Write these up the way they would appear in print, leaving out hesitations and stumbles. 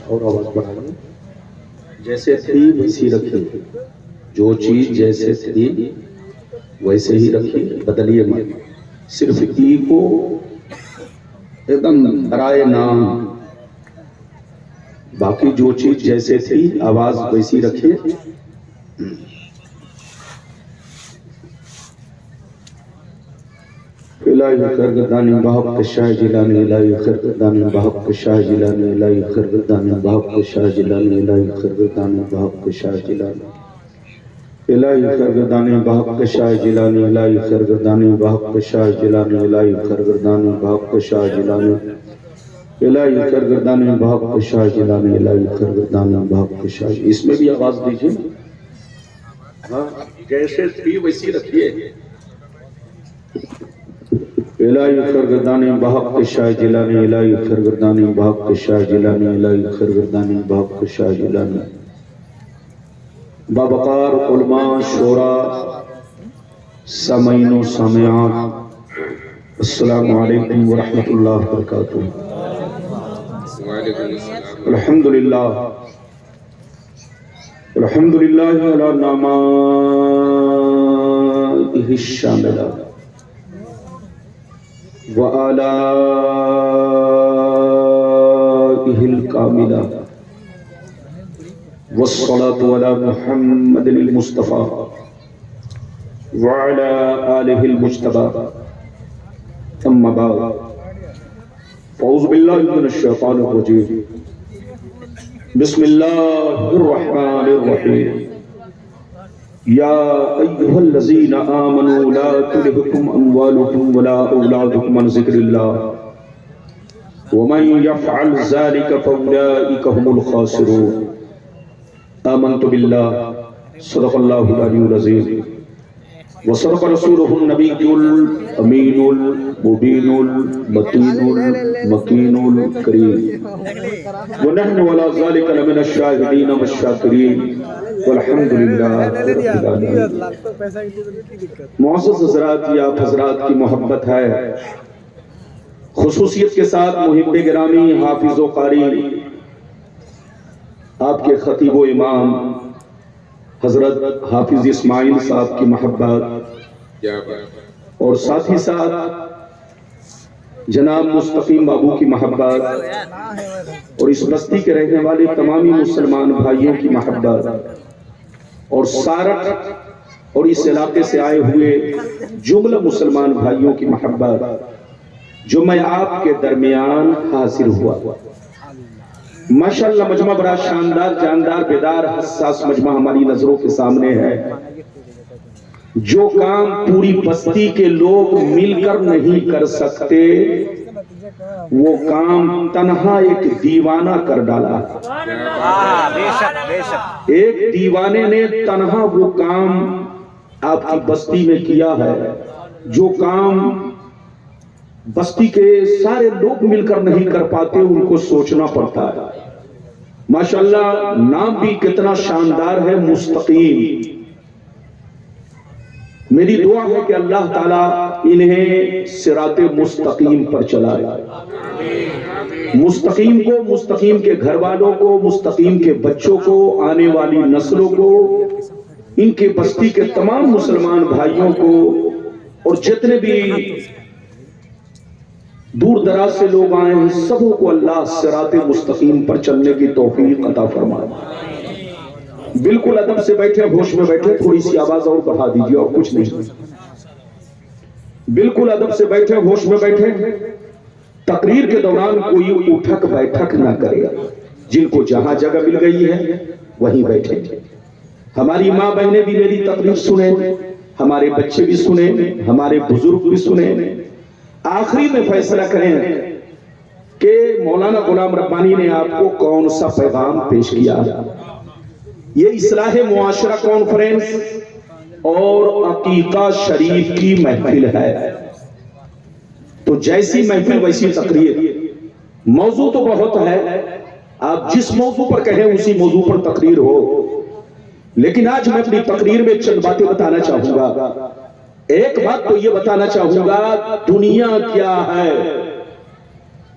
اور آواز بڑھائیے. جیسے تھی ویسی رکھیے، جو چیز جیسے تھی ویسے ہی رکھیے، بدلیے مت. صرف ای کو ایک دم برائے نام، باقی جو چیز جیسے تھی آواز ویسی رکھیے. الہی خرگردانی بحق شاہ جیلانی، الہی خرگردانی بحق شاہ جیلانی، الہی خرگردانی بحق شاہ جیلانی، الہی خرگردانی بحق شاہ جیلانی، الہی خرگردانی بحق شاہ جیلانی، الہی خرگردانی بحق شاہ جیلانی، الہی خرگردانی بحق شاہ جیلانی، الہی خرگردانی بحق شاہ جیلانی، الہی خرگردانی بحق شاہ جیلانی. اس میں بھی آواز دیجئے. ہاں جیسے تھی ویسی رکھیے. الہی خرگردانی بحق شاہ جیلانی، الہی خرگردانی بحق شاہ جیلانی، الہی خرگردانی بحق شاہ جیلانی. بابقار علماء شورا سامعین و سامعات، السلام علیکم ورحمۃ اللہ وبرکاتہ. الحمدللہ الحمدللہ علی نعمائہ الشاملہ وآلائہ الکاملہ والصلاة علی محمد المصطفیٰ وعلی آلہ المجتبیٰ. اما بعد فاعوذ باللہ من الشیطان الرجیم. بسم اللہ الرحمن الرحیم. یا ایہا الذین آمنوا لا تلہکم اموالکم ولا اولادکم عن ذکر اللہ ومن یفعل ذلک فاولئک هم الخاسرون. آمنت باللہ صدق اللہ العلی العظیم وصدق رسولہ النبی الامین المبین المتین المکین الکریم ونحن ولا ذلك لمن الشاہدین والشاکرین والحمدللہ رب العالمین. معزز حضرات، یہ آپ حضرات کی محبت ہے، خصوصیت کے ساتھ محب گرامی حافظ و قاری آپ کے خطیب و امام حضرت حافظ اسماعیل صاحب کی محبت، اور ساتھ ہی ساتھ جناب مستقیم بابو کی محبت، اور اس بستی کے رہنے والے تمامی مسلمان بھائیوں کی محبت، اور سارٹ اور اس علاقے سے آئے ہوئے جملہ مسلمان بھائیوں کی محبت جو میں آپ کے درمیان حاضر ہوا. ماشاءاللہ مجمع بڑا شاندار، جاندار، بیدار، حساس مجمع ہماری نظروں کے سامنے ہے. جو کام پوری بستی کے لوگ مل کر نہیں کر سکتے وہ کام تنہا ایک دیوانہ کر ڈالا. ایک دیوانے نے تنہا وہ کام آپ کی بستی میں کیا ہے جو کام بستی کے سارے لوگ مل کر نہیں کر پاتے، ان کو سوچنا پڑتا ہے. ماشاءاللہ نام بھی کتنا شاندار ہے، مستقیم. میری دعا ہے کہ اللہ تعالیٰ انہیں صراط مستقیم پر چلائے. مستقیم کو، مستقیم کے گھر والوں کو، مستقیم کے بچوں کو، آنے والی نسلوں کو، ان کے بستی کے تمام مسلمان بھائیوں کو، اور جتنے بھی دور دراز سے لوگ آئے ہیں سبوں کو اللہ صراط مستقیم پر چلنے کی توفیق عطا فرمائے. بالکل ادب سے بیٹھے، ہوش میں بیٹھے، تھوڑی سی آواز اور بڑھا دیجیے، اور کچھ نہیں. بالکل ادب سے بیٹھے، ہوش میں بیٹھے. تقریر کے دوران کوئی اٹھک بیٹھک نہ کرے. جن کو جہاں جگہ مل گئی ہے وہیں بیٹھے. ہماری ماں بہنیں بھی میری تقریر سنیں، ہمارے بچے بھی سنیں، ہمارے بزرگ بھی سنیں. آخری میں فیصلہ کریں کہ مولانا غلام ربانی نے آپ کو کون سا پیغام پیش کیا. یہ اصلاح معاشرہ کانفرنس اور عقیقہ شریف کی محفل ہے، تو جیسی محفل ویسی تقریر. موضوع تو بہت ہے، آپ جس موضوع پر کہیں اسی موضوع پر تقریر ہو، لیکن آج میں اپنی تقریر میں چند باتیں بتانا چاہوں گا. ایک بات تو یہ بتانا چاہوں گا، دنیا کیا ہے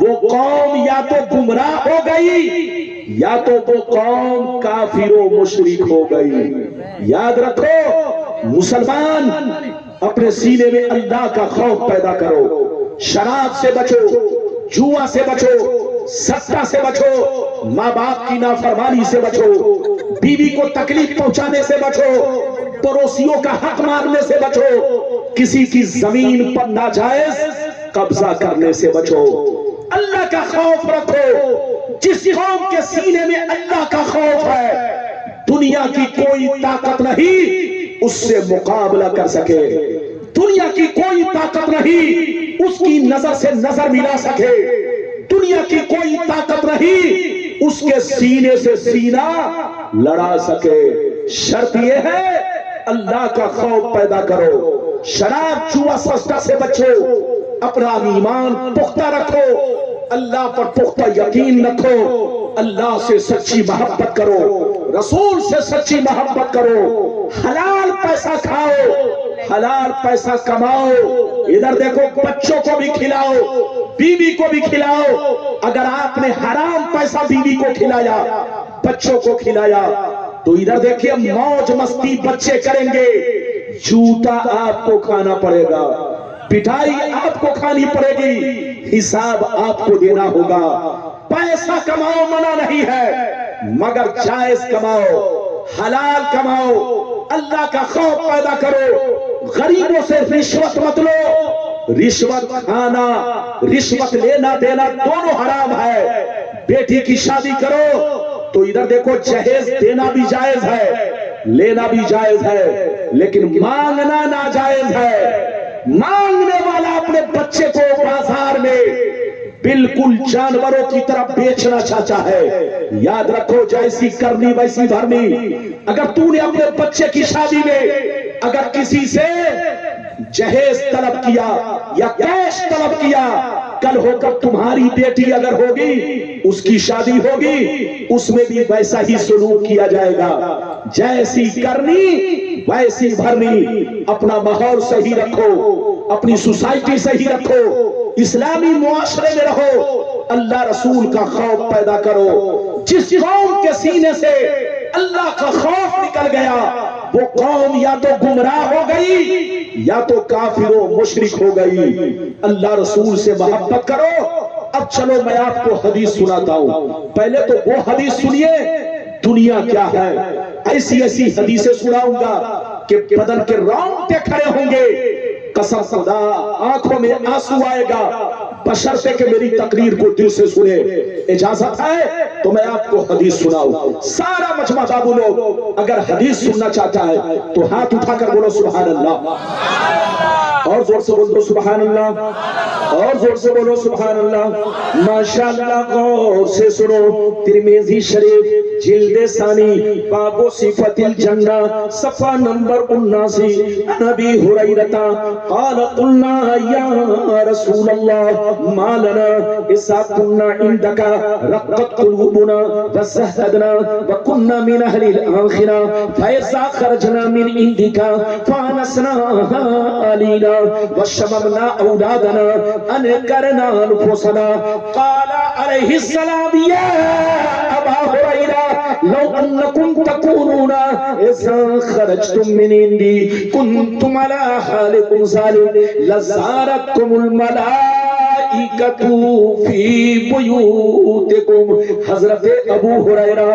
وہ قوم یا تو گمراہ ہو گئی یا تو وہ قوم کافر و مشرک ہو گئی. یاد رکھو مسلمان اپنے سینے میں اللہ کا خوف پیدا کرو. شراب سے بچو, جوا سے بچو, سٹا سے بچو, ماں باپ کی نافرمانی سے بچو, بیوی کو تکلیف پہنچانے سے بچو, پڑوسیوں کا حق مارنے سے بچو, کسی کی زمین پر ناجائز قبضہ کرنے سے بچو. اللہ کا خوف رکھو. جس قوم کے سینے میں اللہ کا خوف ہے دنیا کی کوئی طاقت نہیں اس سے مقابلہ کر سکے. دنیا کی کوئی طاقت نہیں اس کی نظر سے نظر ملا سکے. دنیا کی کوئی طاقت نہیں اس کے سینے سے سینہ لڑا سکے. شرط یہ ہے اللہ کا خوف پیدا کرو. شراب جوا سستا سے بچو, اپنا ایمان پختہ رکھو, اللہ پر پختہ یقین رکھو, اللہ سے سچی محبت کرو, رسول سے سچی محبت کرو, حلال پیسہ کھاؤ, حلال پیسہ کماؤ. ادھر دیکھو بچوں کو بھی کھلاؤ, بیوی کو بھی کھلاؤ. اگر آپ نے حرام پیسہ بیوی کو کھلایا, بچوں کو کھلایا, تو ادھر دیکھیے موج مستی بچے کریں گے, جوتا آپ کو کھانا پڑے گا, پٹائی آپ کو کھانی پڑے گی, حساب آپ کو دینا ہوگا. پیسہ کماؤ منع نہیں ہے مگر جائز کماؤ, حلال کماؤ, اللہ کا خوف پیدا کرو. غریبوں سے رشوت مت لو. رشوت کھانا, رشوت لینا دینا دونوں حرام ہے. بیٹی کی شادی کرو تو ادھر دیکھو جہیز دینا بھی جائز ہے, لینا بھی جائز ہے, لیکن مانگنا ناجائز ہے. مانگنے والا اپنے بچے کو بازار میں بالکل جانوروں کی طرح بیچنا چاہتا ہے. یاد رکھو جیسی کرنی ویسی بھرنی. اگر تو نے اپنے بچے کی شادی میں اگر کسی سے جہیز طلب کیا یا کیش طلب کیا, کل ہو کر تمہاری بیٹی اگر ہوگی اس کی شادی ہوگی اس میں بھی ویسا ہی سلوک کیا جائے گا. جیسی کرنی ویسی بھرنی. اپنا ماحول صحیح رکھو, اپنی سوسائٹی صحیح رکھو, اسلامی معاشرے میں رہو, اللہ رسول کا خوف پیدا کرو. جس قوم کے سینے سے اللہ کا خوف نکل گیا وہ قوم یا تو گمراہ ہو گئی یا تو کافر و مشرک ہو گئی. اللہ رسول سے محبت کرو. اب چلو میں آپ کو حدیث سناتا ہوں. پہلے تو وہ حدیث سنیے دنیا کیا ہے. ایسی ایسی حدیثیں سناؤں گا کہ بدن کے رونگٹے کھڑے ہوں گے. قسم خدا آنکھوں میں آنسو آئے گا, بشرطے کہ میری تقریر کو دل سے سنے. اجازت ہے تو میں آپ کو حدیث سناؤں. سارا مجمع بابو لوگ اگر حدیث سننا چاہتا ہے تو ہاتھ اٹھا کر بولو سبحان اللہ, اور زور سے بولو سبحان اللہ, اور زور سے بولو سبحان اللہ. ماشاءاللہ غور سے سنو. ترمذی شریف جلد ثانی باب صفت الجنہ صفحہ نمبر 79. نبی ہریرہ قال قلنا یا رسول اللہ ما لنا اذا كنا عندك رقت قلوبنا وزهدنا وكنا من اهل الاخره فاذا خرجنا من عندك فانسنا علينا وشممنا اولادنا انكرنا انفسنا. قال عليه السلام يا ابا هريره لو انكم تكونون اذا خرجتم من عندي كنتم على حالكم ذلك لزارتكم الملائكة في بيوتكم. حضرت ابو ہریرہ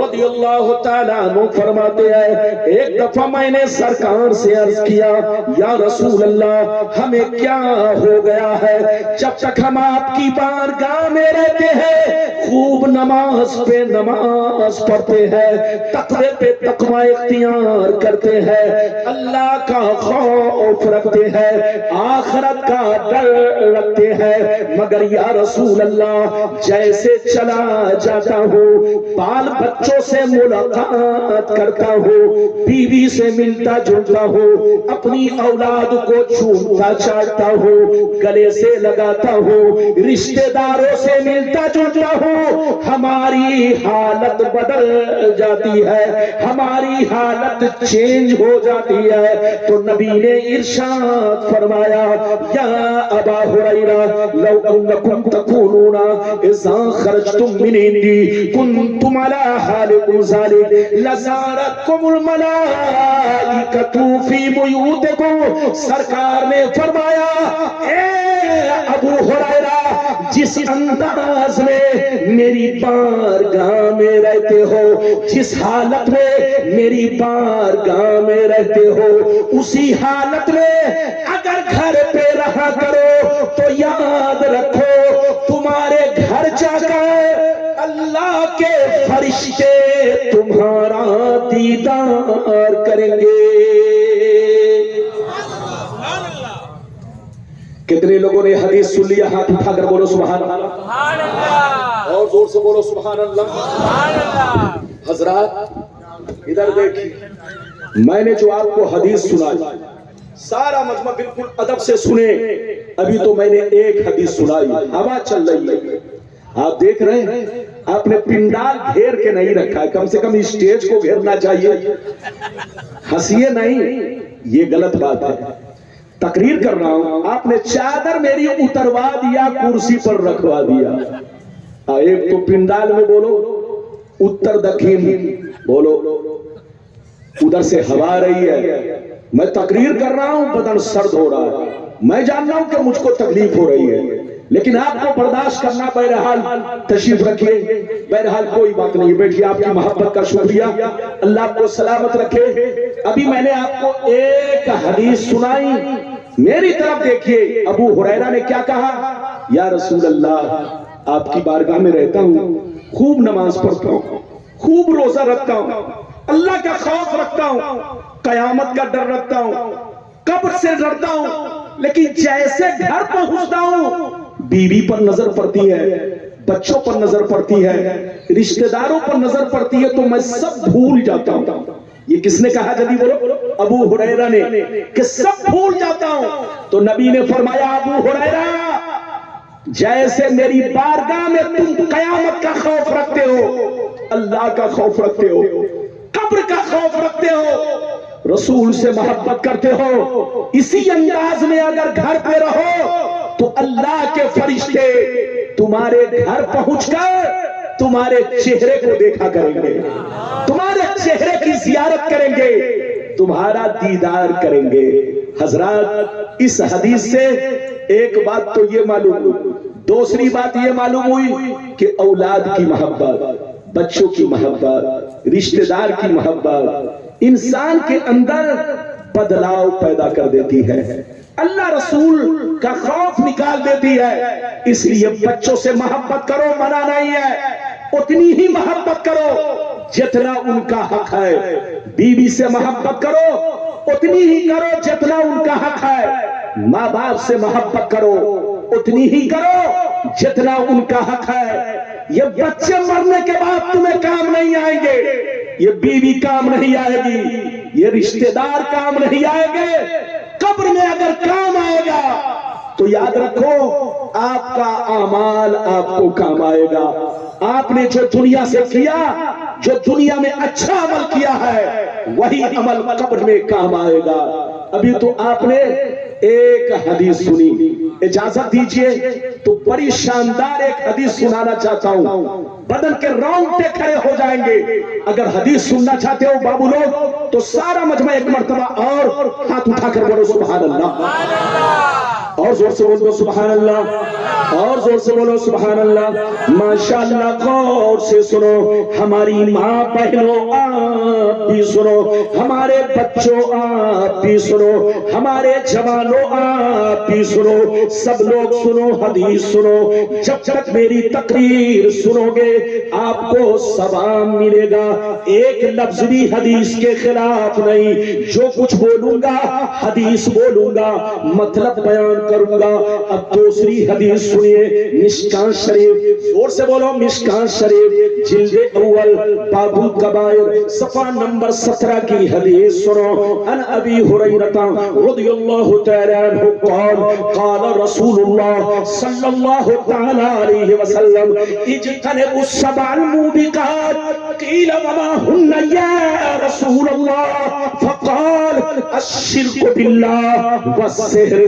رضی اللہ تعالیٰ عنہ فرماتے ہیں ایک دفعہ میں نے سرکار سے عرض کیا یا رسول اللہ ہمیں کیا ہو گیا ہے جب تک ہم آپ کی بارگاہ میں رہتے ہیں خوب نماز پہ نماز پڑھتے ہیں, تقوی پہ تقوی اختیار کرتے ہیں, اللہ کا خوف رکھتے ہیں, آخرت کا ڈر رکھتے ہیں, مگر یا رسول اللہ جیسے چلا جاتا ہوں بال بچوں سے ملاقات کرتا ہوں, بیوی سے ملتا جلتا ہوں, اپنی اولاد کو چومتا چاٹتا ہوں, گلے سے لگاتا ہوں, رشتہ داروں سے ملتا جلتا ہوں, ہماری حالت بدل جاتی ہے, ہماری حالت چینج ہو جاتی ہے. تو نبی نے ارشاد فرمایا یا ابا ہریرہ لو انکم تکونون اذا خرجتم من عندی کنتم علی حالکم ذالک لزارتکم الملائکۃ فی بیوتکم. سرکار نے فرمایا اے ابو ہریرہ جس انداز میں میری بارگاہ میں رہتے ہو, جس حالت میں میری بارگاہ میں رہتے ہو, اسی حالت میں اگر گھر پہ رہا کرو تو یاد رکھو تمہارے گھر جا کر اللہ کے فرشتے تمہارا دیدار کریں گے. کتنے لوگوں نے حدیث سن لیا؟ ہاتھ اٹھا کر بولو سبحان اللہ. اور زور سے بولو سبحان اللہ. حضرات ادھر دیکھیں, میں نے جو آپ کو حدیث سنائی سارا مجمع بالکل ادب سے سنے. ابھی تو میں نے ایک حدیث سنائی, ہوا چل رہی ہے, آپ دیکھ رہے ہیں. آپ نے پنڈال گھیر کے نہیں رکھا ہے, کم سے کم اسٹیج کو گھیرنا چاہیے. ہنسیے نہیں, یہ غلط بات ہے. تقریر کر رہا ہوں, آپ نے چادر میری اتروا دیا, کرسی پر رکھوا دیا. ایک تو پنڈال میں بولو اتر دکھین بولو, ادھر سے ہوا آ رہی ہے, میں تقریر کر رہا ہوں, بدن سرد ہو رہا ہے, میں جان رہا ہوں کہ مجھ کو تکلیف ہو رہی ہے, لیکن آپ کو برداشت کرنا. بہرحال تشریف رکھیے, بہرحال کوئی بات نہیں, بیٹھیے. آپ کی محبت کا شکریہ, اللہ آپ کو سلامت رکھے. ابھی میں نے آپ کو ایک حدیث سنائی, میری طرف دیکھیے. ابو ہریرہ نے کیا کہا؟ یا رسول اللہ آپ کی بارگاہ میں رہتا ہوں, خوب نماز پڑھتا ہوں, خوب روزہ رکھتا ہوں, اللہ کا خوف رکھتا ہوں, قیامت کا ڈر رکھتا ہوں, قبر سے ڈرتا ہوں, لیکن جیسے گھر پہنچتا ہوں بیوی پر نظر پڑتی ہے, بچوں پر نظر پڑتی ہے, رشتہ داروں پر نظر پڑتی ہے, تو میں سب بھول جاتا ہوں. یہ کس نے کہا جلدی بولو؟ ابو ہریرہ نے, کہ سب بھول جاتا ہوں. تو نبی نے فرمایا ابو ہریرہ جیسے میری بارگاہ میں تم قیامت کا خوف رکھتے ہو, اللہ کا خوف رکھتے ہو, قبر کا خوف رکھتے ہو, رسول سے محبت کرتے ہو, اسی انداز میں اگر گھر پہ رہو تو اللہ کے فرشتے تمہارے گھر پہنچ کر تمہارے چہرے کو دیکھا کریں گے, تمہارے چہرے کی زیارت کریں گے, تمہارا دیدار کریں گے. حضرات اس حدیث سے ایک بات تو یہ معلوم ہوئی, دوسری بات یہ معلوم ہوئی کہ اولاد کی محبت, بچوں کی محبت, رشتہ دار کی محبت انسان کے اندر بدلاؤ پیدا کر دیتی ہے, اللہ رسول کا خوف نکال دیتی ہے. اس لیے بچوں سے محبت کرو, منع نہیں ہے, اتنی ہی محبت کرو جتنا ان کا حق ہے. بیوی سے محبت کرو اتنی ہی کرو جتنا ان کا حق ہے. ماں باپ سے محبت کرو اتنی ہی کرو جتنا ان کا حق ہے. یہ بچے مرنے کے بعد تمہیں کام نہیں آئیں گے, یہ بیوی کام نہیں آئے گی, یہ رشتہ دار کام نہیں آئے گے, قبر میں اگر کام آئے گا تو یاد رکھو آپ کا اعمال آپ کو کام آئے گا. آپ نے جو دنیا سے کیا, جو دنیا میں اچھا عمل کیا ہے, وہی عمل قبر میں کام آئے گا. ابھی تو آپ نے ایک حدیث سنی, اجازت دیجئے تو بڑی شاندار ایک حدیث سنانا چاہتا ہوں, بدن کے رونگٹے کھڑے ہو جائیں گے. اگر حدیث سننا چاہتے ہو بابو لوگ تو سارا مجمع ایک مرتبہ اور ہاتھ اٹھا کر بولو سبحان اللہ, اور زور سے بولو سبحان اللہ, اور زور سے بولو سبحان اللہ. ماشاءاللہ غور سے سنو, ہماری ماں بہنوں آپ بھی سنو, ہمارے بچوں آپ بھی سنو, ہمارے جوانوں آپ بھی سنو, سب لوگ سنو, حدیث سنو. جب تک میری تقریر سنو گے آپ کو ثواب ملے گا, ایک لفظ بھی حدیث کے خلاف نہیں. جو کچھ بولوں گا حدیث بولوں گا, مطلب بیان کروں گا. اب دوسری حدیث سنیے, مشکاۃ شریف, زور سے بولو مشکاۃ شریف جلد اول باب الکبائر صفحہ نمبر 17 کی حدیث سنو. ان ابی ہریرہ رضی اللہ تعالی عنہ قال قال رسول اللہ صلی اللہ تعالی علیہ وسلم اجتنبوا السبع الموبقات قیل وما ہن یا رسول اللہ فقال الشرک باللہ والسحر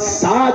7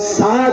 7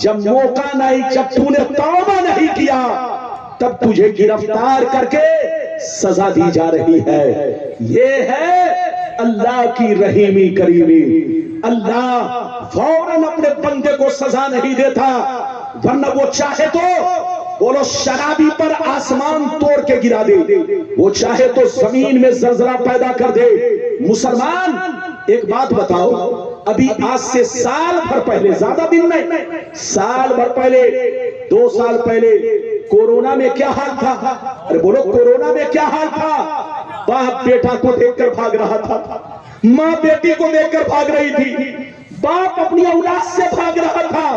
جب موقع نہیں، جب تو نے توبہ نہیں کیا، تب تجھے گرفتار کر کے سزا دی جا رہی ہے۔ یہ ہے اللہ کی رحیمی کریمی۔ اللہ فوراً اپنے بندے کو سزا نہیں دیتا، ورنہ وہ چاہے تو بولو شرابی پر آسمان توڑ کے گرا دے، وہ چاہے تو زمین میں زلزلہ پیدا کر دے۔ مسلمان ایک بات بتاؤ، ابھی آج سے سال بھر پہلے، زیادہ دن نہیں، سال بھر پہلے، 2 سال پہلے کورونا میں کیا حال تھا؟ ارے بولو کورونا میں کیا حال تھا؟ باپ بیٹا کو دیکھ کر بھاگ رہا تھا، ماں بیٹی کو دیکھ کر بھاگ رہی تھی، باپ اپنی اولاد سے بھاگ رہا تھا،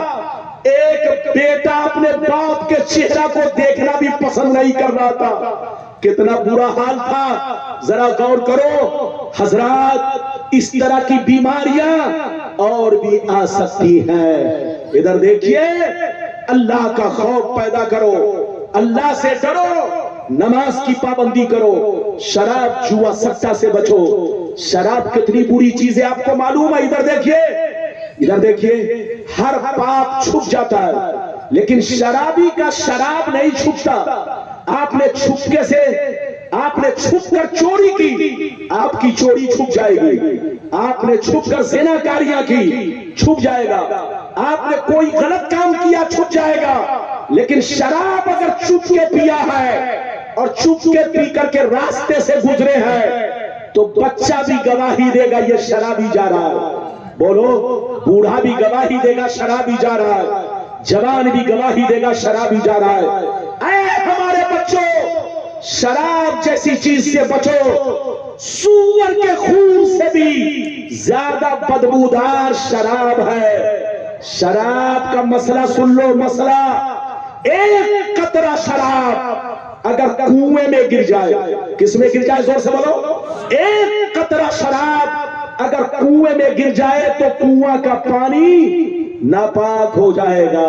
ایک بیٹا اپنے باپ کے چہرہ کو دیکھنا بھی پسند نہیں کر رہا تھا۔ کتنا برا حال تھا، ذرا غور کرو حضرات، اس طرح کی بیماریاں اور بھی آ سکتی ہیں۔ ادھر دیکھیے، اللہ کا خوف پیدا کرو، اللہ سے ڈرو، نماز کی پابندی کرو، شراب جوا سٹا سے بچو۔ شراب کتنی بری چیز ہے آپ کو معلوم ہے؟ ادھر دیکھیے، ادھر دیکھیے، ہر پاپ چھپ جاتا ہے، لیکن شرابی کا شراب نہیں چھپتا۔ آپ نے چھپکے سے، آپ نے چھپ کر چوری کی، آپ کی چوری چھپ جائے گی۔ آپ نے چھپ کر زنا کاریاں کی، چھپ جائے گا۔ آپ نے کوئی غلط کام کیا، چھپ جائے گا۔ لیکن شراب اگر چھپ کے پیا ہے اور چھپ کے پی کر کے راستے سے گزرے ہیں، تو بچہ بھی گواہی دے گا یہ شرابی جا رہا ہے۔ بولو، بوڑھا بھی گواہی دے گا شرابی جا رہا ہے، جوان بھی گواہی دے گا شرابی جا رہا ہے۔ اے ہمارے بچوں، شراب جیسی چیز سے بچو، سور کے خون سے بھی زیادہ بدبودار شراب ہے۔ شراب کا مسئلہ سن لو، مسئلہ، ایک قطرہ شراب اگر کنویں میں گر جائے، کس میں گر جائے؟ زور سے بولو، ایک قطرہ شراب اگر کنویں میں گر جائے تو کنواں کا پانی ناپاک ہو جائے گا۔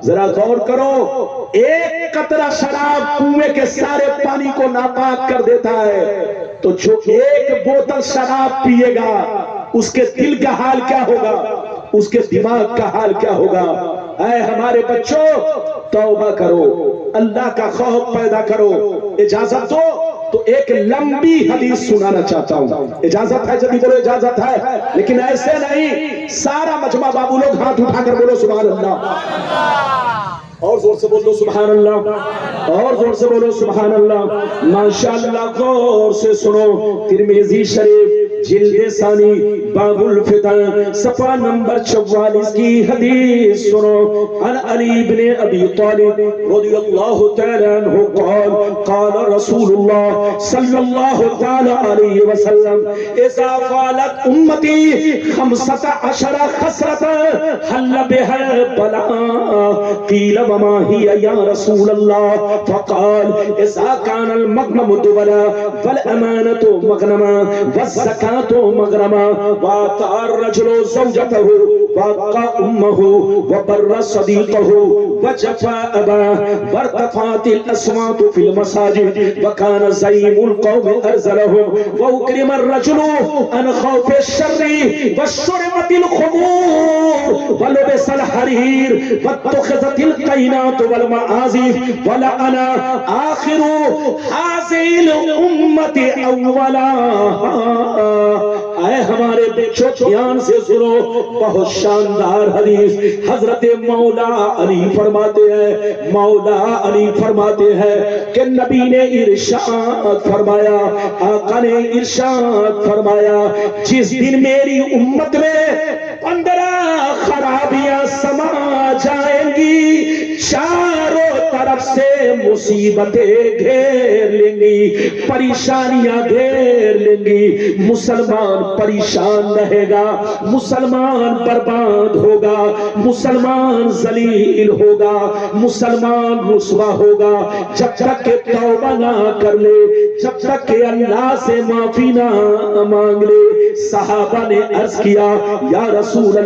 ذرا غور کرو، ایک قطرہ شراب کنویں کے سارے پانی کو ناپاک کر دیتا ہے، تو جو ایک بوتل شراب پیے گا اس کے دل کا حال کیا ہوگا، اس کے دماغ کا حال کیا ہوگا؟ اے ہمارے بچوں، توبہ کرو، اللہ کا خوف پیدا کرو۔ اجازت دو تو ایک لمبی حدیث سنانا چاہتا ہوں، اجازت ہے؟ جلدی بولو، اجازت ہے؟ لیکن ایسے نہیں، سارا مجمع بابو لوگ ہاتھ اٹھا کر بولو سبحان اللہ، اور زور سے بولو سبحان اللہ، اور زور سے بولو سبحان اللہ۔ ماشاءاللہ، غور سے سنو، ترمذی شریف جلد ثانی باب الفتن صفحہ نمبر 44 کی حدیث سنو۔ عن علی بن ابی طالب رضی اللہ تعالی عنہ قال قال رسول اللہ صلی اللہ تعالی علیہ وسلم اذا فعلت امتی 15 خصلۃ حل بها البلاء قیل وما هي یا رسول اللہ فقال اذا كان المغنم دبلا والامانة مغنما والزکاة مغرما وآتى الرجل زوجته وأبقى أمه وبر صديقه وجفى أباه وارتفعت الأصوات في المساجد وكان زعيم القوم أرذلهم وأكرم الرجل عن خوف الشر وشربت الخمور ولبس الحرير واتخذت القينات والمعازف ولأنا آخر هذه الأمة أولاها۔ اے ہمارے بچوں، دھیان سے سنو، بہت شاندار حدیث۔ حضرت مولا علی فرماتے ہیں، مولا علی فرماتے ہیں کہ نبی نے ارشاد فرمایا، آقا نے ارشاد فرمایا، جس دن میری امت میں 15 خرابیاں سما جائیں گی، چاروں طرف سے مصیبتیں گھیر لیں گی، پریشانیاں گھیر لیں گی، مسلمان پریشان رہے گا، مسلمان برباد ہوگا، مسلمان ذلیل ہوگا، مسلمان رسوا ہوگا، جب تک کہ توبہ نہ کر لے، جب تک کہ اللہ سے معافی نہ مانگ لے، صحابہ نے عرض کیا یا رسول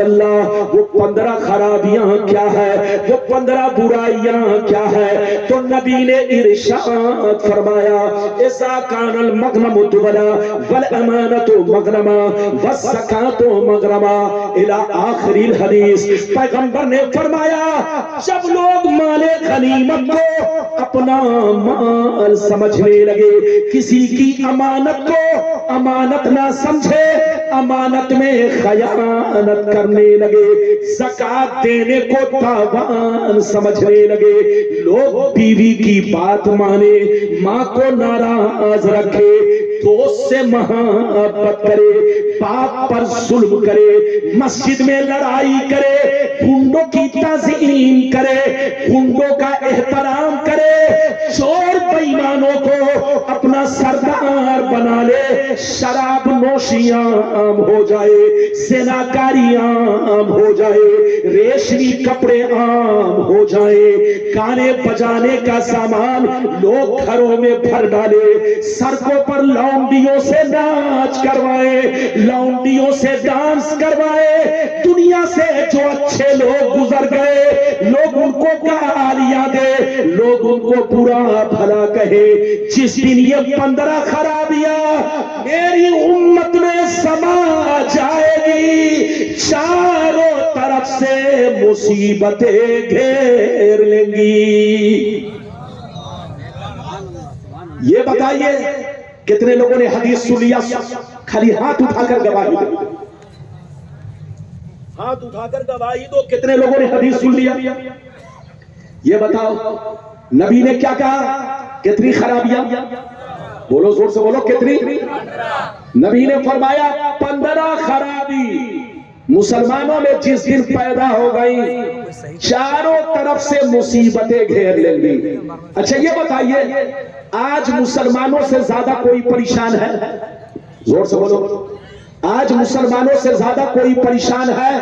اللہ وہ 15 خرابیاں کیا ہے، وہ 15 برائیاں کیا ہے؟ تو نبی نے ارشاد فرمایا اذا کان المغنم دولا والامانۃ مغنما والزکاۃ مغرما الی آخر الحدیث۔ پیغمبر نے فرمایا جب لوگ مال غنیمت کو اپنا مال سمجھنے لگے، کسی کی امانت کو امانت نہ سمجھے، امانت میں خیانت کرنے لگے، زکات دینے کو تاوان سمجھنے لگے، لوگ بیوی کی بات مانے، ماں کو ناراض رکھے، دوست سے محبت کرے، باپ پر ظلم کرے، مسجد میں لڑائی کرے، گنڈوں کی تعظیم کرے، گنڈوں کا احترام کرے، چور بے ایمانوں کو اپنا سردار بنا لے، شراب نوشیاں عام ہو جائے، زناکاریاں عام ہو جائے، ریشمی کپڑے عام ہو جائے، گانے بجانے کا سامان لوگ گھروں میں بھر ڈالے، سڑکوں پر لونڈیوں سے ناچ کروائے، لونڈیوں سے ڈانس کروائے، دنیا سے جو اچھے لوگ گزر گئے لوگ ان کو گالیاں دے، لوگ ان کو برا بھلا کہے۔ جس دن یہ 15 خرابیاں میری امت میں سما جائے گی، چاروں طرف سے مصیبتیں گھیر لیں گی۔ یہ بتائیے کتنے لوگوں نے حدیث سن لیا؟ خالی ہاتھ اٹھا کر گواہی دو، ہاتھ اٹھا کر گواہی دو، کتنے لوگوں نے حدیث سن لیا؟ یہ بتاؤ نبی نے کیا کہا؟ کتنی خرابیاں؟ بولو زور سے بولو، کتنی؟ نبی نے فرمایا 15 خرابی مسلمانوں میں جس دن پیدا ہو گئی چاروں طرف سے مصیبتیں گھیر لیں گی۔ اچھا یہ بتائیے آج مسلمانوں سے زیادہ کوئی پریشان ہے؟ زور سے بولو، آج مسلمانوں سے زیادہ کوئی پریشان ہے؟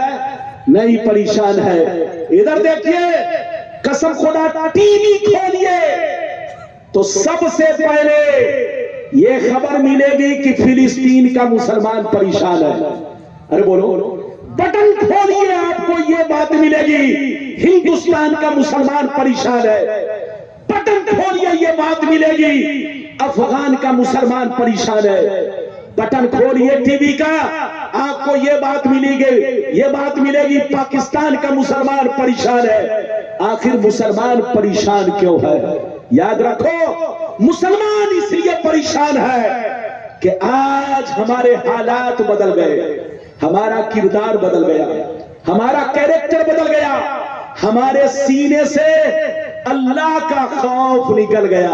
نہیں پریشان ہے۔ ادھر دیکھیے قسم خدا ٹی وی کھولیے تو سب سے پہلے یہ خبر ملے گی کہ فلسطین کا مسلمان پریشان ہے۔ ارے بولو، بٹن کھولیے آپ کو یہ بات ملے گی ہندوستان کا مسلمان پریشان ہے، بٹن کھولیے یہ بات ملے گی افغان کا مسلمان پریشان ہے، بٹن کھولیے ٹی وی کا آپ کو یہ بات ملے گی پاکستان کا مسلمان پریشان ہے۔ آخر مسلمان پریشان کیوں ہے؟ یاد رکھو مسلمان اس لیے پریشان ہے کہ آج ہمارے حالات بدل گئے، ہمارا کردار بدل گیا، ہمارا کیریکٹر بدل گیا، ہمارے سینے سے اللہ کا خوف نکل گیا،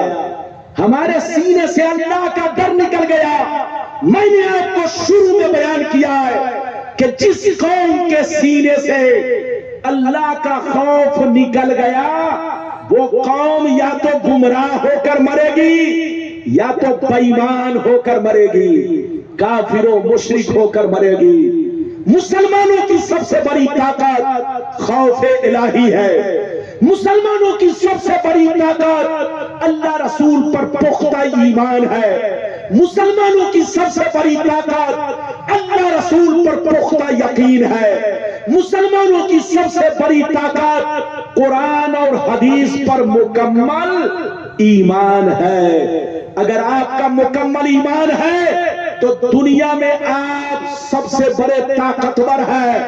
ہمارے سینے سے اللہ کا ڈر نکل گیا۔ میں نے آپ کو شروع میں بیان کیا ہے کہ جس قوم کے سینے سے اللہ کا خوف نکل گیا وہ قوم یا تو گمراہ ہو کر مرے گی یا تو بے ایمان ہو کر مرے گی، کافر و مشرک ہو کر مرے گی۔ مسلمانوں کی سب سے بڑی طاقت خوف الہی ہے، مسلمانوں کی سب سے بڑی طاقت اللہ رسول پر پختہ ایمان ہے، مسلمانوں کی سب سے بڑی طاقت اللہ رسول پر پختہ یقین ہے، مسلمانوں کی سب سے بڑی طاقت قرآن اور حدیث پر مکمل ایمان ہے۔ اگر آپ کا مکمل ایمان ہے تو دنیا میں آپ سب سے بڑے طاقتور ہیں،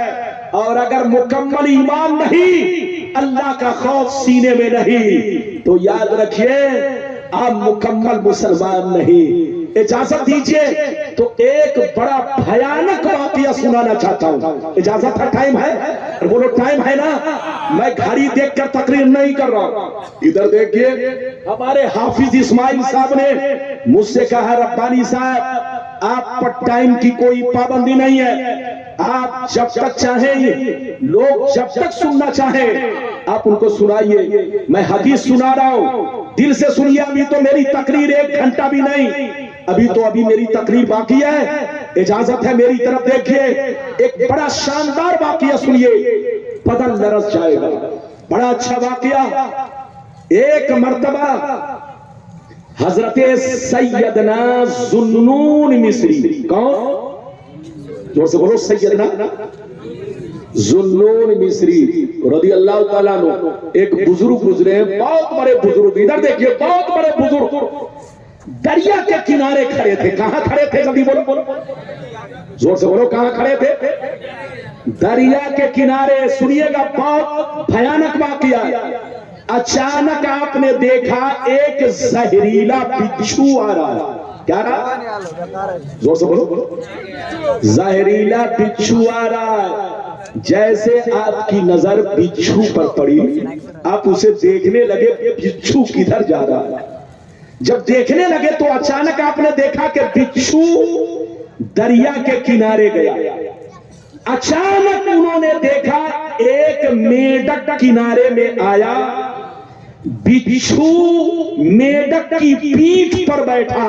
اور اگر مکمل ایمان نہیں، اللہ کا خوف سینے میں نہیں، تو یاد رکھیے آپ مکمل مسلمان نہیں۔ اجازت دیجئے تو ایک بڑا بھیانک واقعہ سنانا چاہتا ہوں، اجازت ہے؟ ٹائم ہے؟ بولو ٹائم ہے نا؟ میں گھڑی دیکھ کر تقریر نہیں کر رہا، ادھر دیکھیے ہمارے حافظ اسماعیل صاحب نے مجھ سے کہا ربانی صاحب آپ پر ٹائم کی کوئی پابندی نہیں ہے، آپ جب تک چاہیں، لوگ جب تک سننا چاہیں آپ ان کو سنائیے، میں حدیث سنا رہا ہوں، دل سے سنیے۔ ابھی تو میری تقریر 1 گھنٹہ بھی نہیں، ابھی میری تقریر باقی ہے، اجازت ہے میری طرف دیکھیے، ایک بڑا شاندار واقعہ سنیے، بدن لرز جائے گا، بڑا اچھا واقعہ۔ ایک مرتبہ حضرت سیدنا ذوالنون مصری، کون؟ زور سے بولو، سیدنا ذوالنون مصری رضی اللہ تعالیٰ عنہ ایک بزرگ گزرے ہیں، بہت بڑے بزرگ، ادھر دیکھیے بہت بڑے بزرگ دریا کے کنارے کھڑے تھے۔ کہاں کھڑے تھے؟ جلدی بولو، زور سے بولو، کہاں کھڑے تھے؟ دریا کے کنارے۔ سنیے گا، بہت بھیانک واقعہ۔ اچانک آپ نے دیکھا ایک زہریلا بچھو آ رہا ہے۔ کیا رہا؟ زور سے بولو، زہریلا بچھو آ رہا ہے۔ جیسے آپ کی نظر بچھو پر پڑی، آپ اسے دیکھنے لگے، بچھو کدھر جا رہا ہے۔ جب دیکھنے لگے تو اچانک آپ نے دیکھا کہ بچھو دریا کے کنارے گیا۔ اچانک انہوں نے دیکھا ایک میڈک کنارے میں آیا، بچھو میڈک کی پیٹھ پر بیٹھا۔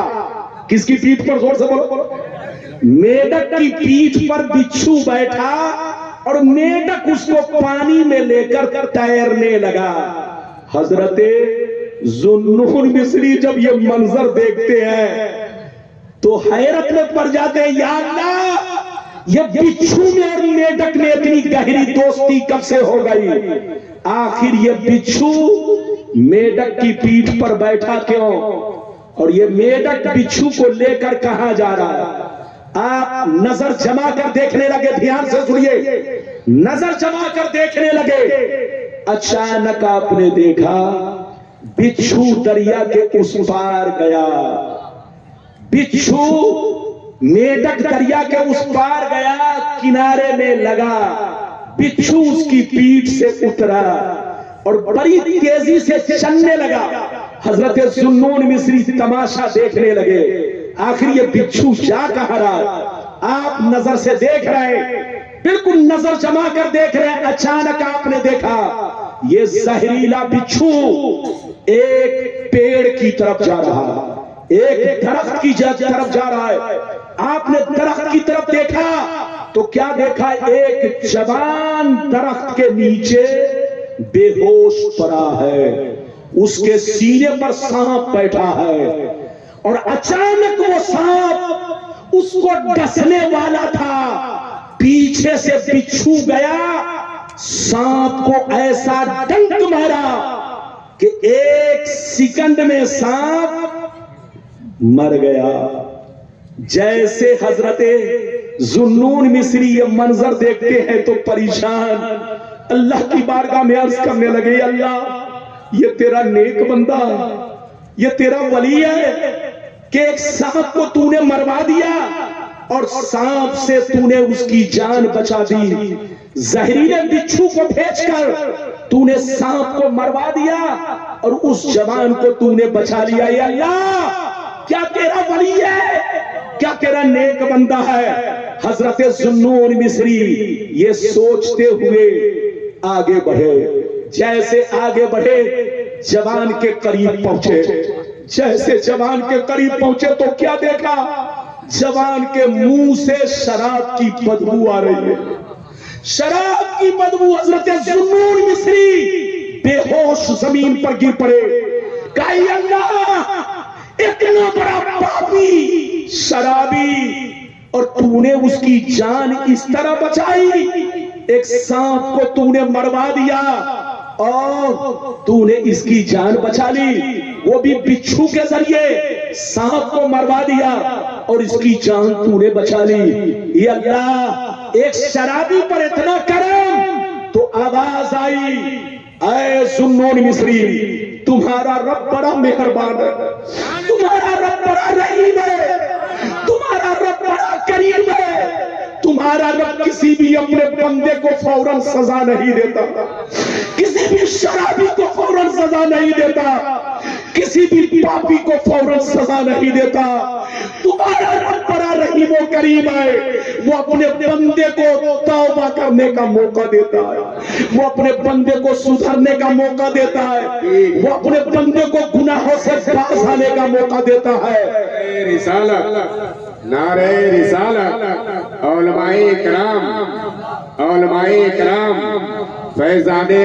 کس کی پیٹھ پر؟ زور سے بولو، میڈک کی پیٹھ پر بچھو بیٹھا اور میڈک اس کو پانی میں لے کر تیرنے لگا۔ حضرت ذوالنون مصری جب یہ منظر دیکھتے ہیں تو حیرت میں پڑ جاتے ہیں، یا اللہ، یہ بچھو میں اور میڈک میں اتنی گہری دوستی کب سے ہو گئی؟ آخر یہ بچھو میڈک کی پیٹھ پر بیٹھا کیوں؟ اور یہ میڈک بچھو کو لے کر کہاں جا رہا ہے؟ آپ نظر جما کر دیکھنے لگے، دھیان سے سنیے، نظر جما کر دیکھنے لگے۔ اچانک آپ نے دیکھا بچھو دریا کے اس پار گیا، بچھو میڈک دریا کے اس پار گیا، کنارے میں لگا، بچھو اس کی پیٹھ سے اترا اور بڑی تیزی سے چلنے لگا۔ حضرت ذوالنون مصری تماشا دیکھنے لگے، آخر یہ بچھو جا کہاں رہا؟ آپ نظر سے دیکھ رہے، بالکل نظر جما کر دیکھ رہے۔ اچانک آپ نے دیکھا یہ زہریلا بچھو ایک پیڑ کی طرف جا رہا ہے، ایک درخت کی طرف جا رہا ہے۔ آپ نے درخت کی طرف دیکھا تو کیا دیکھا؟ ایک جوان درخت کے نیچے بے ہوش پڑا ہے، اس کے سینے پر سانپ بیٹھا ہے، اور اچانک وہ سانپ اس کو ڈسنے والا تھا، پیچھے سے بچھو گیا، سانپ کو ایسا ڈنک مارا کہ ایک سیکنڈ میں سانپ مر گیا۔ جیسے حضرت ذوالنون مصری یہ منظر دیکھتے ہیں تو پریشان اللہ کی بارگاہ میں عرض کرنے لگے، اللہ، یہ تیرا نیک بندہ، یہ تیرا ولی ہے کہ ایک سانپ کو تو نے مروا دیا اور سانپ سے تو نے اس کی جان بچا دی، زہریلے بچھو کو بھیج کر تو نے سانپ کو مروا دیا اور اس جوان کو تو نے بچا لیا۔ یا اللہ، کیا تیرا ولی ہے، کیا تیرا نیک بندہ ہے؟ حضرت ذوالنون مصری یہ سوچتے ہوئے آگے بڑھے۔ جیسے آگے بڑھے جوان کے قریب پہنچے، جیسے جوان کے قریب پہنچے تو کیا دیکھا؟ جوان کے منہ سے شراب کی بدبو آ رہی ہے، شراب کی بدبو۔ حضرت ذوالنون مصری بے ہوش زمین پر گر پڑے، کہا، یا اللہ، اتنا بڑا پاپی، شرابی، اور تو نے اس کی جان اس طرح بچائی، ایک سانپ کو تو نے مروا دیا اور تو نے اس کی جان بچا لی، وہ بھی بچھو کے ذریعے سانپ کو مروا دیا اور اس کی جان تو نے بچا لی۔ یا اللہ، ایک شرابی پر اتنا کرم۔ تو آواز آئی، اے ذوالنون مصری، تمہارا رب بڑا مہربان ہے، تمہارا رب بڑا رحیم ہے، تمہارا رب بڑا کریم ہے، تمہارا رب کسی بھی اپنے بندے کو فوراً سزا نہیں دیتا، کسی بھی شرابی کو فوراً سزا نہیں دیتا، کسی بھی پاپی کو فوراً سزا نہیں دیتا۔ تمہارا رب بڑا رحیم و کریم ہے، وہ اپنے بندے کو توبہ کرنے کا موقع دیتا ہے، وہ اپنے بندے کو سدھرنے کا موقع دیتا ہے، وہ اپنے بندے کو گناہوں سے باز آنے کا موقع دیتا ہے۔ رسالت، نعرہ رسالت، علماء کرام، علماء کرام، فیضان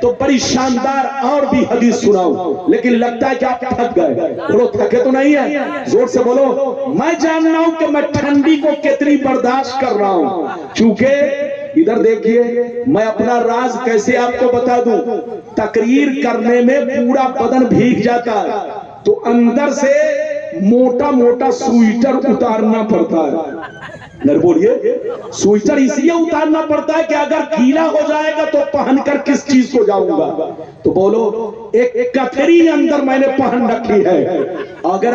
تو بڑی شاندار اور بھی حدیث سناؤں، لیکن لگتا ہے کہ آپ تھک گئے. بولو تھکے تو نہیں ہے؟ زور سے بولو. میں جاننا ہوں کہ میں ٹھنڈی کو کتنی برداشت کر رہا ہوں. چونکہ ادھر دیکھیے میں اپنا راز کیسے آپ کو بتا دوں. تقریر کرنے میں پورا بدن بھیگ جاتا ہے تو اندر سے موٹا موٹا سویٹر اتارنا پڑتا ہے. نر بولیے سویٹر اس لیے اتارنا پڑتا ہے کہ اگر گیلا ہو جائے گا تو پہن کر کس چیز کو جاؤں گا. تو بولو ایک کتھری اندر میں نے پہن رکھی ہے. اگر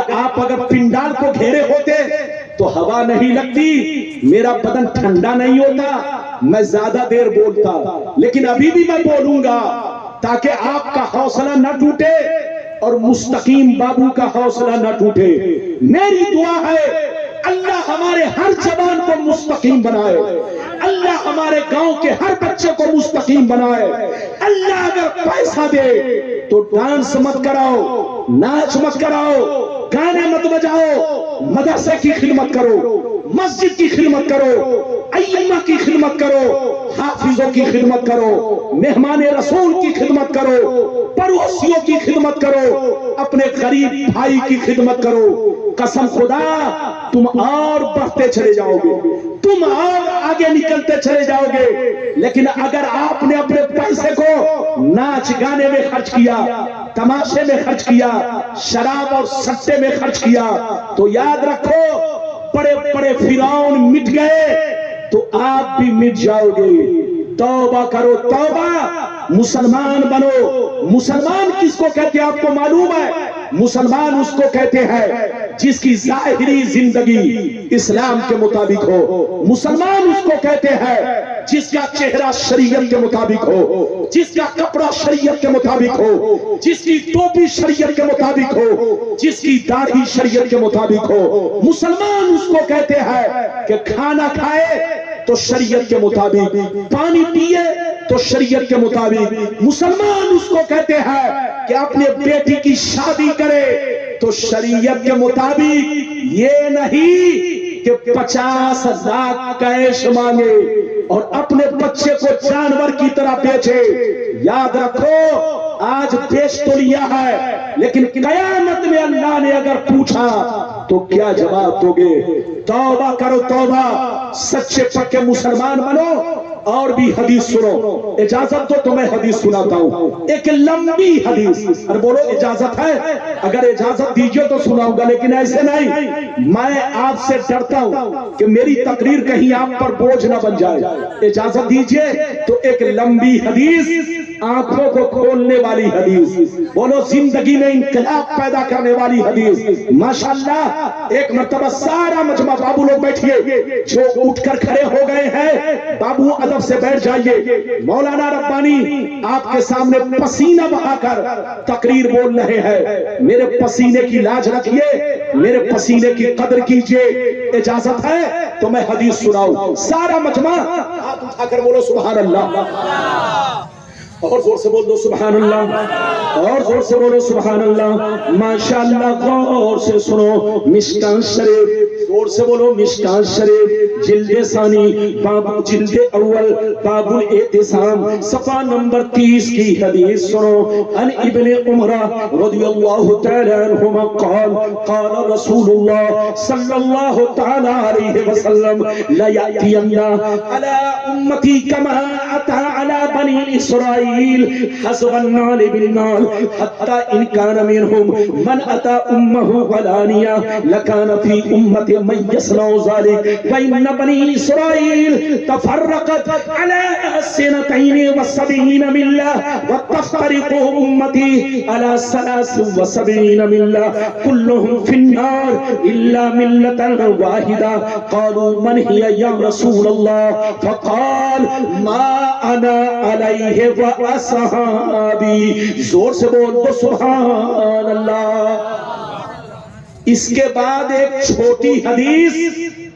پنڈال کو گھیرے ہوتے تو ہوا نہیں لگتی، میرا بدن ٹھنڈا نہیں ہوتا، میں زیادہ دیر بولتا. لیکن ابھی بھی میں بولوں گا تاکہ آپ کا حوصلہ نہ ٹوٹے اور مستقیم بابو کا حوصلہ نہ ٹوٹے. میری دعا ہے اللہ ہمارے ہر جوان کو مستقیم بنائے، اللہ ہمارے گاؤں کے ہر بچے کو مستقیم بنائے. اللہ اگر پیسہ دے تو ڈانس مت کراؤ، ناچ مت کراؤ، گانے مت بجاؤ، مدرسے کی خدمت کرو، مسجد کی خدمت کرو، ائمہ کی خدمت کرو، حافظوں کی خدمت کرو، مہمان رسول کی خدمت کرو، پڑوسیوں کی خدمت کرو، اپنے غریب بھائی کی خدمت کرو. قسم خدا تم اور بڑھتے چلے جاؤ گے، تم اور آگے نکلتے چلے جاؤ گے. لیکن اگر آپ نے اپنے پیسے کو ناچ گانے میں خرچ کیا، تماشے میں خرچ کیا، شراب اور سٹے میں خرچ کیا، تو یاد رکھو بڑے بڑے فرعون مٹ گئے تو آپ بھی مٹ جاؤ گے. توبہ کرو، توبہ. مسلمان بنو. مسلمان کس کو کہتے ہیں آپ کو معلوم ہے؟ مسلمان اس کو کہتے ہیں جس کی ظاہری زندگی اسلام کے مطابق ہو. مسلمان اس کو کہتے ہیں جس کا چہرہ شریعت کے مطابق ہو، جس کا کپڑا شریعت کے مطابق ہو، جس کی ٹوپی شریعت کے مطابق ہو، جس کی داڑھی شریعت کے مطابق ہو. مسلمان اس کو کہتے ہیں کہ کھانا کھائے تو شریعت کے مطابق، پانی پیے تو شریعت کے مطابق. مسلمان اس کو کہتے ہیں کہ اپنے بیٹی کی شادی کرے تو شریعت کے مطابق، یہ نہیں کہ 50 لاکھ کیش مانگے اور اپنے بچے کو جانور کی طرح بیچے. یاد رکھو آج بیچ تو لیا ہے لیکن قیامت میں اللہ نے اگر پوچھا تو کیا جواب دو گے؟ توبہ کرو، توبہ. سچے پکے مسلمان بنو. اور بھی حدیث سنو. اجازت دو تو میں حدیث سناتا ہوں، ایک لمبی حدیث. اور بولو اجازت ہے؟ اگر اجازت دیجئے تو سناؤں گا، لیکن ایسے نہیں. میں آپ سے ڈرتا ہوں کہ میری تقریر کہیں آپ پر بوجھ نہ بن جائے. اجازت دیجئے تو ایک لمبی حدیث، آنکھوں کو کھولنے والی حدیث، بولو زندگی میں انقلاب پیدا کرنے والی حدیث. ماشاءاللہ ایک مرتبہ سارا مجمع، بابو لوگ بیٹھئے، جو اٹھ کر کھڑے ہو گئے ہیں بابو ادب سے بیٹھ جائیے. مولانا ربانی آپ کے سامنے پسینہ بہا کر تقریر بول رہے ہیں. میرے پسینے کی لاج رکھیے، میرے پسینے کی قدر کیجئے. اجازت ہے تو میں حدیث سناؤں. سارا مجمع ہاتھ اٹھا کر بولو سبحان اللہ. اور زور سے بول دو سبحان اللہ، اور زور سے بولو سبحان اللہ. ماشاءاللہ غور سے سنو. مشکان شریف، زور سے بولو مشکان شریف، جلد ثانی باب جلد اول باب الاعتصام صفحہ نمبر 30 کی حدیث سنو. ان ابن عمر رضی اللہ تعالی عنہما قال قال رسول اللہ صلی اللہ تعالی علیہ وسلم لا یأتین علی امتی کما اتا علی بنی اسرائیل حسب النال بالنال حتى إن كان منهم من أتى أمه علانية لكان في أمة من يصنع ذلك. وإن بني إسرائيل تفرقت على 72 ملة وتفترق أمتي على 73 ملة كلهم في النار إلا ملة واحدة. قالوا من هي يا رسول الله؟ فقال ما أنا عليه اصحابی. زور سے بول دو سبحان اللہ. اس کے بعد ایک چھوٹی حدیث،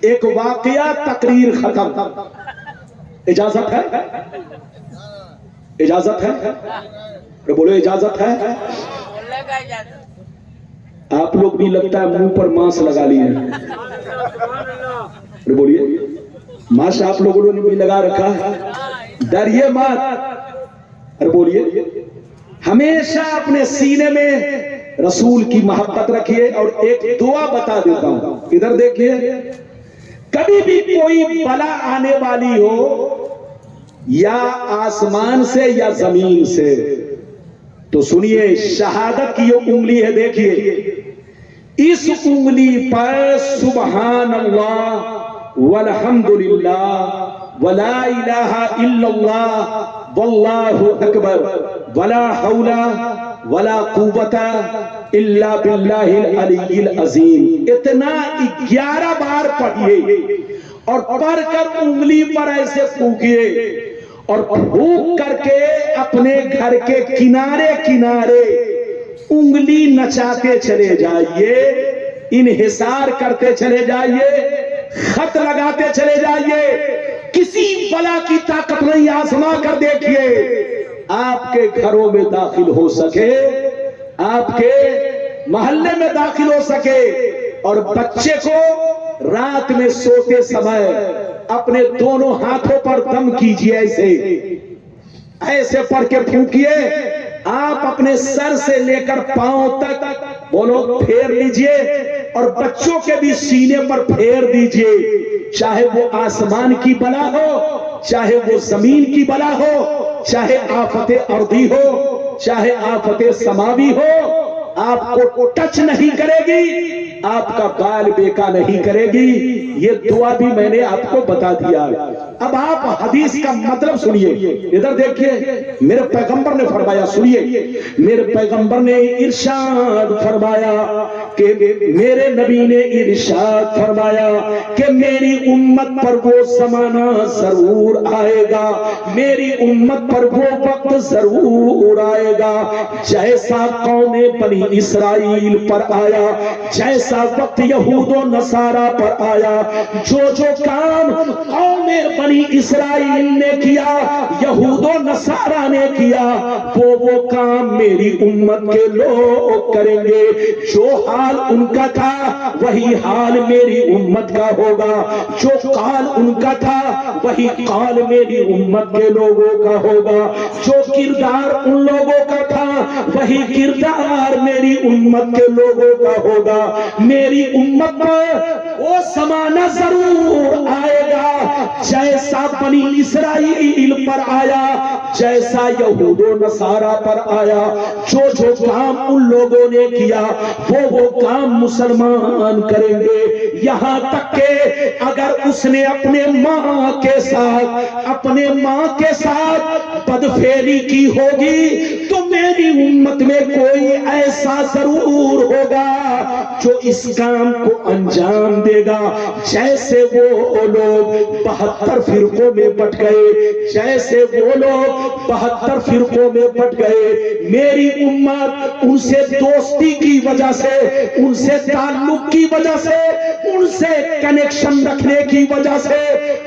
ایک واقعہ، تقریر ختم. اجازت ہے؟ اجازت ہے؟ بولو اجازت ہے؟ آپ لوگ بھی لگتا ہے منہ پر ماسک لگا لیے. بولیے ماسک آپ لوگوں نے بھی لگا رکھا ہے. ڈریے مت. اور بولیے ہمیشہ اپنے سینے میں رسول کی محبت رکھیے. اور ایک دعا بتا دیتا ہوں, ادھر دیکھیے, کبھی بھی کوئی بلا آنے والی ہو یا آسمان سے یا زمین سے, تو سنیے شہادت کی یہ انگلی ہے, دیکھیے اس انگلی پر سبحان اللہ والحمدللہ ولا الہ الا اللہ واللہ اکبر ولا حول ولا قوت الا باللہ العلی العظیم, اتنا 11 بار پڑھیے اور پڑھ کر انگلی پر ایسے پھونکیے اور پھونک کر کے اپنے گھر کے کنارے کنارے انگلی نچاتے چلے جائیے, انحصار کرتے چلے جائیے, خط لگاتے چلے جائیے. کسی بلا کی طاقت نہیں, آزما کر دیکھیے, آپ کے گھروں میں داخل ہو سکے, آپ کے محلے میں داخل ہو سکے. اور بچے کو رات میں سوتے سمے اپنے دونوں ہاتھوں پر دم کیجیے, ایسے پڑھ کے پھونکیے, آپ اپنے سر سے لے کر پاؤں تک بولو پھیر لیجئے اور بچوں کے بھی سینے پر پھیر دیجئے. چاہے وہ آسمان کی بلا ہو, چاہے وہ زمین کی بلا ہو, چاہے آفت ارضی ہو, چاہے آفت سماوی ہو, آپ کو ٹچ نہیں کرے گی, آپ کا بال بیکا نہیں کرے گی. یہ دعا بھی میں نے آپ کو بتا دیا. اب آپ حدیث کا مطلب سنیے, ادھر دیکھیے, میرے پیغمبر نے فرمایا, سنیے, میرے پیغمبر نے ارشاد فرمایا کہ میرے نبی نے ارشاد فرمایا کہ میری امت پر وہ زمانہ ضرور آئے گا, میری امت پر وہ وقت ضرور آئے گا جیسا قوم بنی اسرائیل پر آیا, جیسا وقت یہود و نصارہ پر آیا. جو کام قوم بنی اسرائیل نے کیا, یہود و نصارہ نے کیا, وہ کام میری امت کے لوگ کریں گے. جو حال ان کا تھا وہی حال میری امت کا ہوگا, جو قال ان کا تھا وہی قال میری امت کے لوگوں کا ہوگا, جو کردار ان لوگوں کا تھا وہی کردار میری امت کے لوگوں کا ہوگا. میری امت پر وہ زمانہ ضرور آئے گا جیسا بنی اسرائیل پر آیا, جیسا یہود و نصارہ پر آیا. جو کام ان لوگوں نے کیا وہ کام مسلمان کریں گے. یہاں تک کہ اگر اس نے اپنے ماں کے ساتھ بدفعلی کی ہوگی تو میری امت میں کوئی ایسا ضرور ہوگا جو اس کام کو انجام دے گا. جیسے وہ لوگ 72 فرقوں میں بٹ گئے, جیسے وہ لوگ 72 فرقوں میں بٹ گئے, میری امت ان سے دوستی کی وجہ سے, ان سے تعلق کی وجہ سے, ان سے کنیکشن رکھنے کی وجہ سے,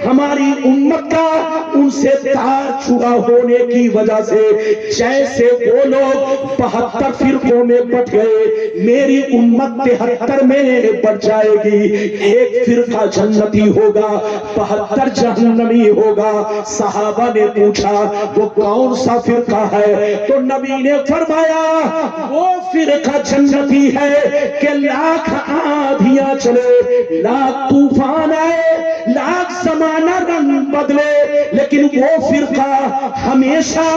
ہماری امت کا ان سے تار چھڑا ہونے کی وجہ سے, جیسے وہ لوگ 72 فرقوں میں بٹ گئے, میری امت 73 میں بٹ جائے گی. ایک فرقہ جنتی ہوگا, 72 جہنمی ہوگا. صحابہ نے پوچھا وہ کون سا فرقہ ہے, تو نبی نے فرمایا وہ فرقہ جنتی ہے کہ لاکھ آندھیاں چلے, لاکھ طوفان آئے, لاکھ زمانہ رنگ بدلے, لیکن وہ فرقہ ہمیشہ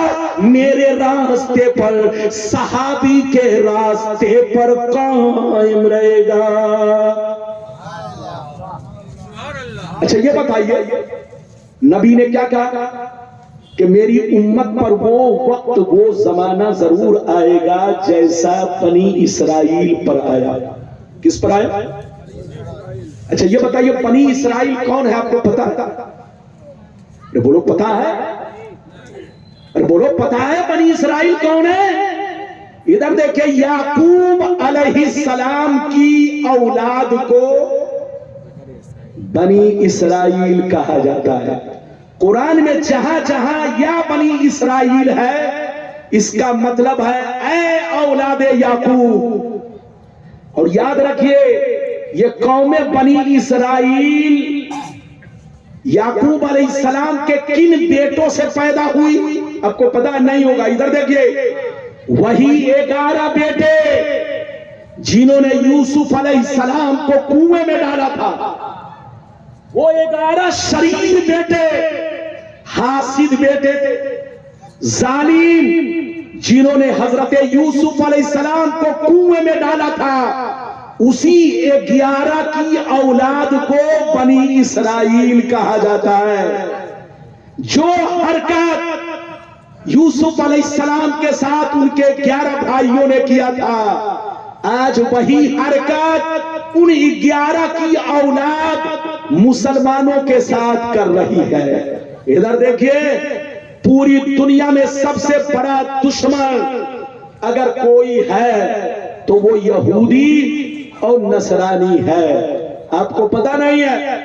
میرے راستے پر, صحابی کے راستے پر قائم رہے گا. اچھا یہ بتائیے نبی نے کیا کہا کہ میری امت پر وہ وقت وہ زمانہ ضرور آئے گا جیسا بنی اسرائیل پر آیا. کس پر آیا؟ اچھا یہ بتائیے بنی اسرائیل کون ہے, آپ کو پتا ہے؟ بولو پتا ہے, ارے بولو پتا ہے بنی اسرائیل کون ہے؟ ادھر دیکھیں, یعقوب علیہ السلام کی اولاد کو بنی اسرائیل کہا جاتا ہے. قرآن میں جہاں جہاں یا بنی اسرائیل ہے اس کا مطلب ہے اے اولاد یعقوب. اور یاد رکھیے یہ قوم بنی اسرائیل یعقوب علیہ السلام کے کن بیٹوں سے پیدا ہوئی؟ آپ کو پتا نہیں ہوگا، ادھر دیکھیے، وہی 11 بیٹے جنہوں نے یوسف علیہ السلام کو کنویں میں ڈالا تھا، وہ 11 شریر بیٹے، حاسد بیٹے، ظالم، جنہوں نے حضرت یوسف علیہ السلام کو کنویں میں ڈالا تھا، اسی 11 کی اولاد کو بنی اسرائیل کہا جاتا ہے۔ جو حرکت یوسف علیہ السلام کے ساتھ ان کے 11 بھائیوں نے کیا تھا، آج وہی حرکت ان 11 کی اولاد مسلمانوں کے ساتھ کر رہی ہے۔ ادھر دیکھیے، پوری دنیا میں سب سے بڑا دشمن اگر کوئی ہے تو وہ یہودی اور نصرانی ہے۔ آپ کو پتا نہیں ہے،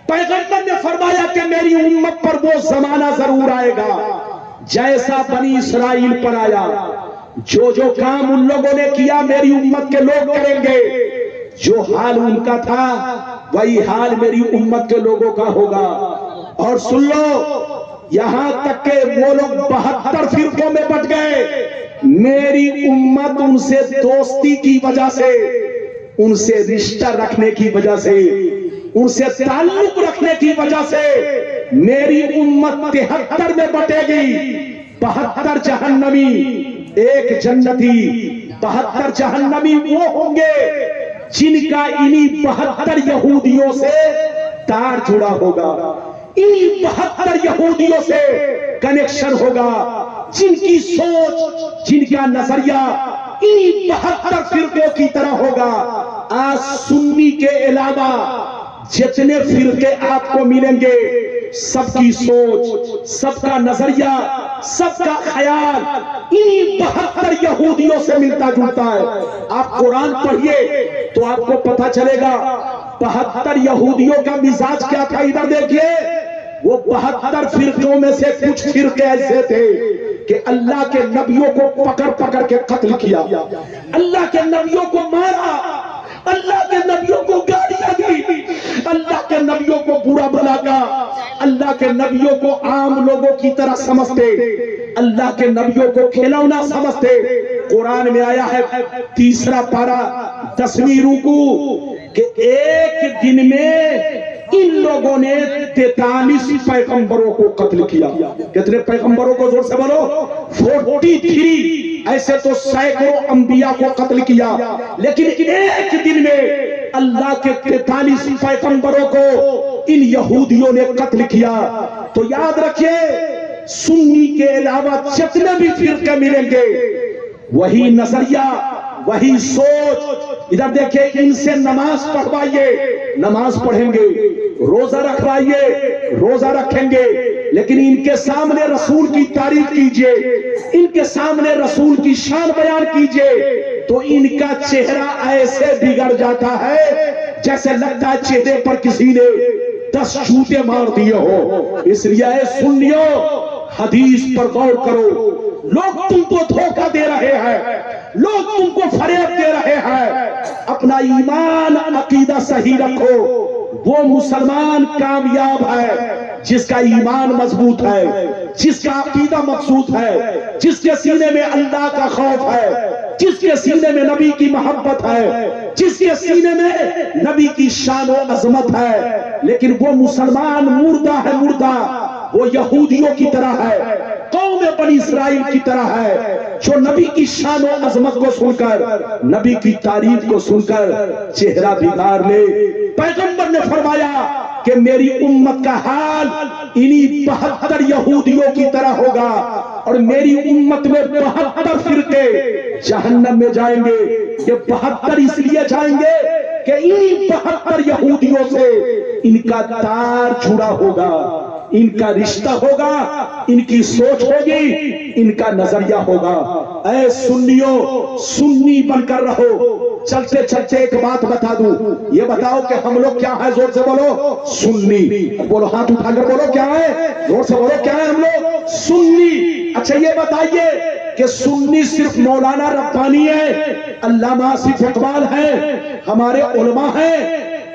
پیغمبر نے فرمایا کہ میری امت پر وہ زمانہ ضرور آئے گا جیسا بنی اسرائیل پر آیا، جو جو کام ان لوگوں نے کیا میری امت کے لوگ کریں گے، جو حال ان کا تھا وہی حال میری امت کے لوگوں کا ہوگا۔ اور سن لو، یہاں تک کہ وہ لوگ 72 فرقوں میں بٹ گئے، میری امت ان سے دوستی کی وجہ سے، ان سے رشتہ رکھنے کی وجہ سے، ان سے تعلق رکھنے کی وجہ سے میری امت 73 میں بٹے گی۔ 72 جہنمی، ایک جنتی۔ 72 جہنمی وہ ہوں گے جن کا انہی 72 یہودیوں سے تار جڑا ہوگا، انہی 72 یہودیوں سے کنیکشن ہوگا، جن کی سوچ، جن کا نظریہ انہی 72 فرقوں کی طرح ہوگا۔ آج سنی کے علاوہ جتنے فرقے آپ کو ملیں گے، سب کی سوچ، سب کا نظریہ، سب کا خیال انہی 72 یہودیوں سے ملتا جلتا ہے۔ آپ قرآن پڑھیے تو آپ کو پتہ چلے گا 72 یہودیوں کا مزاج کیا تھا۔ ادھر دیکھیے، وہ 72 فرقوں میں سے کچھ فرقے ایسے تھے کہ اللہ کے نبیوں کو پکڑ پکڑ کے قتل کیا، اللہ کے نبیوں کو مارا، اللہ کے نبیوں کو گالیاں دی، اللہ کے نبیوں کو برا بھلا کہا، اللہ کے نبیوں کو عام لوگوں کی طرح سمجھتے، اللہ کے نبیوں کو کھلونا سمجھتے۔ قرآن میں آیا ہے 3 پارہ 10ویں رکوع کہ ایک دن میں ان لوگوں نے 43 پیغمبروں کو قتل کیا۔ کتنے پیغمبروں کو؟ زور سے بولو۔ 43۔ ایسے تو سینکڑوں انبیاء کو قتل کیا، لیکن ایک دن میں اللہ کے 43 پیغمبروں کو ان یہودیوں نے قتل کیا۔ تو یاد رکھیے، سنی کے علاوہ جتنے بھی فرقے ملیں گے، وہی نظریہ، وہی سوچ۔ ادھر دیکھیں، ان سے نماز پڑھوائیے، نماز پڑھیں گے، روزہ رکھوائیے، روزہ رکھیں گے، لیکن ان کے سامنے رسول کی تعریف کیجئے، ان کے سامنے رسول کی شان بیان کیجئے، تو ان کا چہرہ ایسے بگڑ جاتا ہے جیسے لگتا ہے چہرے پر کسی نے 10 جوتے مار دیے ہو۔ اس لیے اے سنیو، حدیث پر غور کرو۔ لوگ تم کو دھوکہ دے رہے ہیں، لوگ تم کو فریب دے رہے ہیں، اپنا ایمان عقیدہ صحیح رکھو۔ وہ مسلمان کامیاب ہے جس کا ایمان مضبوط ہے، جس کا عقیدہ مقصود ہے، جس کے سینے میں اللہ کا خوف ہے، جس کے سینے میں نبی کی محبت ہے، جس کے سینے میں نبی کی شان و عظمت ہے۔ لیکن وہ مسلمان مردہ ہے، مردہ، وہ یہودیوں کی طرح ہے، قوم بنی اسرائیل کی طرح ہے، جو نبی کی شان و عظمت کو سن کر، نبی کی تعریف کو سن کر چہرہ بگاڑ لے۔ پیغمبر نے فرمایا کہ میری امت کا حال انہی 72 یہودیوں کی طرح ہوگا، اور میری امت میں 72 فرقے جہنم میں جائیں گے۔ یہ 72 اس لیے جائیں گے کہ انہی 72 یہودیوں سے ان کا تار جڑا ہوگا، ان کا رشتہ ہوگا، ان کی سوچ ہوگی، ان کا نظریہ ہوگا۔ اے سنیوں، سنی بن کر رہو۔ چلتے چلتے ایک بات بتا دوں، یہ بتاؤ کہ ہم لوگ کیا ہے؟ زور سے بولو، سنی۔ بولو، ہاتھ اٹھا کر بولو، کیا ہے؟ زور سے بولو، کیا ہے ہم لوگ؟ سنی۔ اچھا یہ بتائیے کہ سنی صرف مولانا ربانی ہے، علامہ آصف اقبال ہے، ہمارے علماء ہیں؟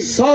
100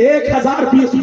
1020